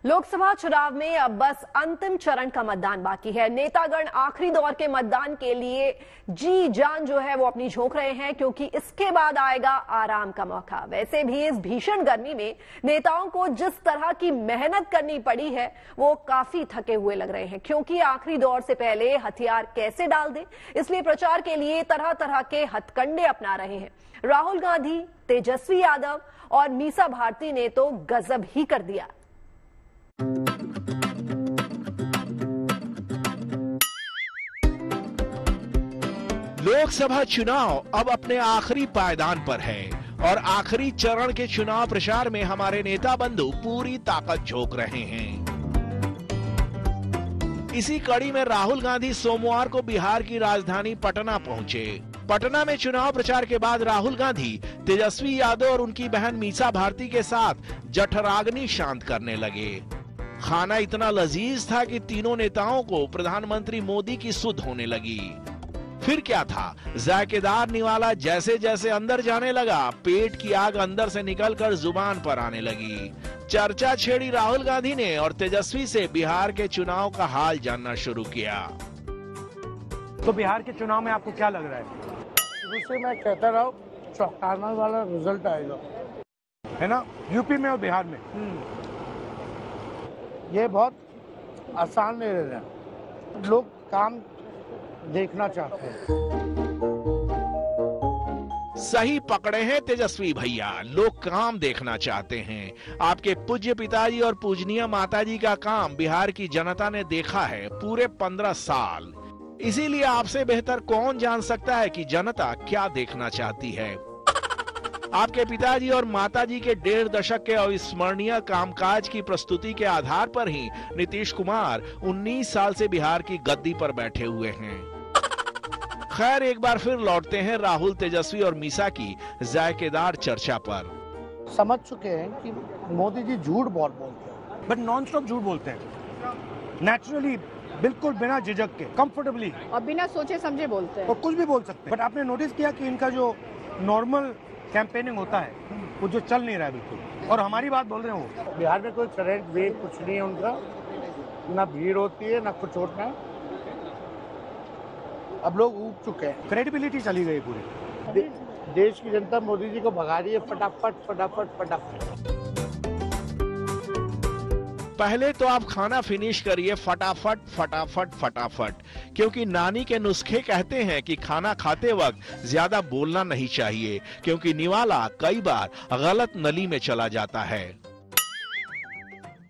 लोकसभा चुनाव में अब बस अंतिम चरण का मतदान बाकी है। नेतागण आखिरी दौर के मतदान के लिए जी जान जो है वो अपनी झोंक रहे हैं, क्योंकि इसके बाद आएगा आराम का मौका। वैसे भी इस भीषण गर्मी में नेताओं को जिस तरह की मेहनत करनी पड़ी है वो काफी थके हुए लग रहे हैं, क्योंकि आखिरी दौर से पहले हथियार कैसे डाल दें, इसलिए प्रचार के लिए तरह तरह के हथकंडे अपना रहे हैं। राहुल गांधी, तेजस्वी यादव और मीसा भारती ने तो गजब ही कर दिया। लोकसभा चुनाव अब अपने आखिरी पायदान पर है और आखिरी चरण के चुनाव प्रचार में हमारे नेता बंधु पूरी ताकत झोंक रहे हैं। इसी कड़ी में राहुल गांधी सोमवार को बिहार की राजधानी पटना पहुंचे। पटना में चुनाव प्रचार के बाद राहुल गांधी तेजस्वी यादव और उनकी बहन मीसा भारती के साथ जठराग्नि शांत करने लगे। खाना इतना लजीज था कि तीनों नेताओं को प्रधानमंत्री मोदी की सुध होने लगी। फिर क्या था, जायकेदार निवाला जैसे जैसे अंदर जाने लगा, पेट की आग अंदर से निकलकर जुबान पर आने लगी। चर्चा छेड़ी राहुल गांधी ने और तेजस्वी से बिहार के चुनाव का हाल जानना शुरू किया। तो बिहार के चुनाव में आपको क्या लग रहा है? शुरू से मैं कहता रहा हूँ चौंकाने वाला रिजल्ट आएगा, है ना? यूपी में और बिहार में ये बहुत आसान ले रहे हैं। लोग काम देखना चाहते हैं। सही पकड़े हैं तेजस्वी भैया, लोग काम देखना चाहते हैं। आपके पूज्य पिताजी और पूजनीय माताजी का काम बिहार की जनता ने देखा है पूरे 15 साल। इसीलिए आपसे बेहतर कौन जान सकता है कि जनता क्या देखना चाहती है। आपके पिताजी और माताजी के 1.5 दशक के अविस्मरणीय कामकाज की प्रस्तुति के आधार पर ही नीतीश कुमार 19 साल से बिहार की गद्दी पर बैठे हुए हैं। खैर, एक बार फिर लौटते हैं राहुल, तेजस्वी और मीसा की जायकेदार चर्चा पर। समझ चुके हैं कि मोदी जी झूठ बहुत बोलते हैं, बट नॉन स्टॉप झूठ बोलते हैं, नेचुरली, बिल्कुल बिना झिझक के, कंफर्टेबली और बिना सोचे समझे बोलते हैं और कुछ भी बोल सकते हैं। बट आपने नोटिस किया कि इनका जो नॉर्मल कैंपेनिंग होता है वो जो चल नहीं रहा है बिल्कुल, और हमारी बात बोल रहे हैं वो। बिहार में कोई करंट वेव कुछ नहीं है उनका, ना भीड़ होती है ना कुछ होता है। अब लोग उठ चुके हैं, क्रेडिबिलिटी चली गई पूरी। देश की जनता मोदी जी को भगा रही है फटाफट फटाफट फटाफट। पहले तो आप खाना फिनिश करिए फटाफट फटाफट फटाफट, क्योंकि नानी के नुस्खे कहते हैं कि खाना खाते वक्त ज्यादा बोलना नहीं चाहिए, क्योंकि निवाला कई बार गलत नली में चला जाता है।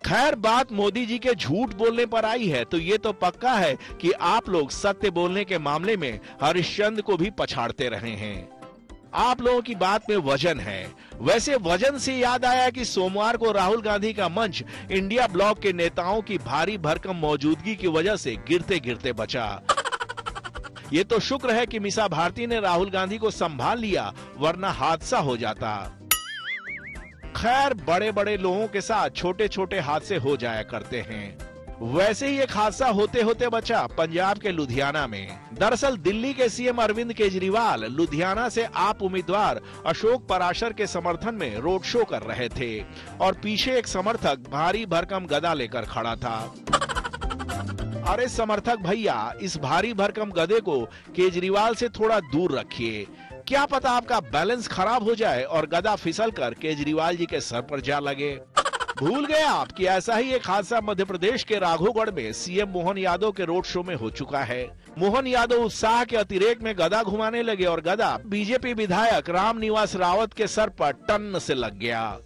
खैर, बात मोदी जी के झूठ बोलने पर आई है तो ये तो पक्का है कि आप लोग सत्य बोलने के मामले में हरिश्चंद्र को भी पछाड़ते रहे हैं। आप लोगों की बात में वजन है। वैसे वजन से याद आया कि सोमवार को राहुल गांधी का मंच इंडिया ब्लॉक के नेताओं की भारी भरकम मौजूदगी की वजह से गिरते गिरते बचा। ये तो शुक्र है कि मीसा भारती ने राहुल गांधी को संभाल लिया, वरना हादसा हो जाता। खैर, बड़े बड़े लोगों के साथ छोटे छोटे हादसे हो जाया करते हैं। वैसे ही एक हादसा होते होते बचा पंजाब के लुधियाना में। दरअसल दिल्ली के सीएम अरविंद केजरीवाल लुधियाना से आप उम्मीदवार अशोक पराशर के समर्थन में रोड शो कर रहे थे और पीछे एक समर्थक भारी भरकम गदा लेकर खड़ा था। अरे समर्थक भैया, इस भारी भरकम गदे को केजरीवाल से थोड़ा दूर रखिए, क्या पता आपका बैलेंस खराब हो जाए और गदा फिसलकर केजरीवाल जी के सर पर जा लगे। भूल गए आप कि ऐसा ही एक हादसा मध्य प्रदेश के राघोगढ़ में सीएम मोहन यादव के रोड शो में हो चुका है। मोहन यादव उत्साह के अतिरेक में गदा घुमाने लगे और गदा बीजेपी विधायक रामनिवास रावत के सर पर टन से लग गया।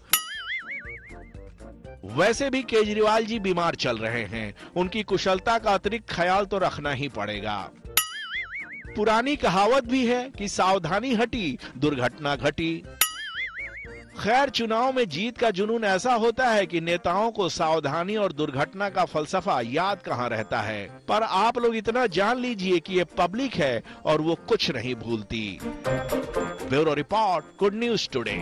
वैसे भी केजरीवाल जी बीमार चल रहे हैं, उनकी कुशलता का अतिरिक्त ख्याल तो रखना ही पड़ेगा। पुरानी कहावत भी है कि सावधानी हटी दुर्घटना घटी। खैर, चुनाव में जीत का जुनून ऐसा होता है कि नेताओं को सावधानी और दुर्घटना का फलसफा याद कहाँ रहता है। पर आप लोग इतना जान लीजिए कि ये पब्लिक है और वो कुछ नहीं भूलती। Bureau report, good news today.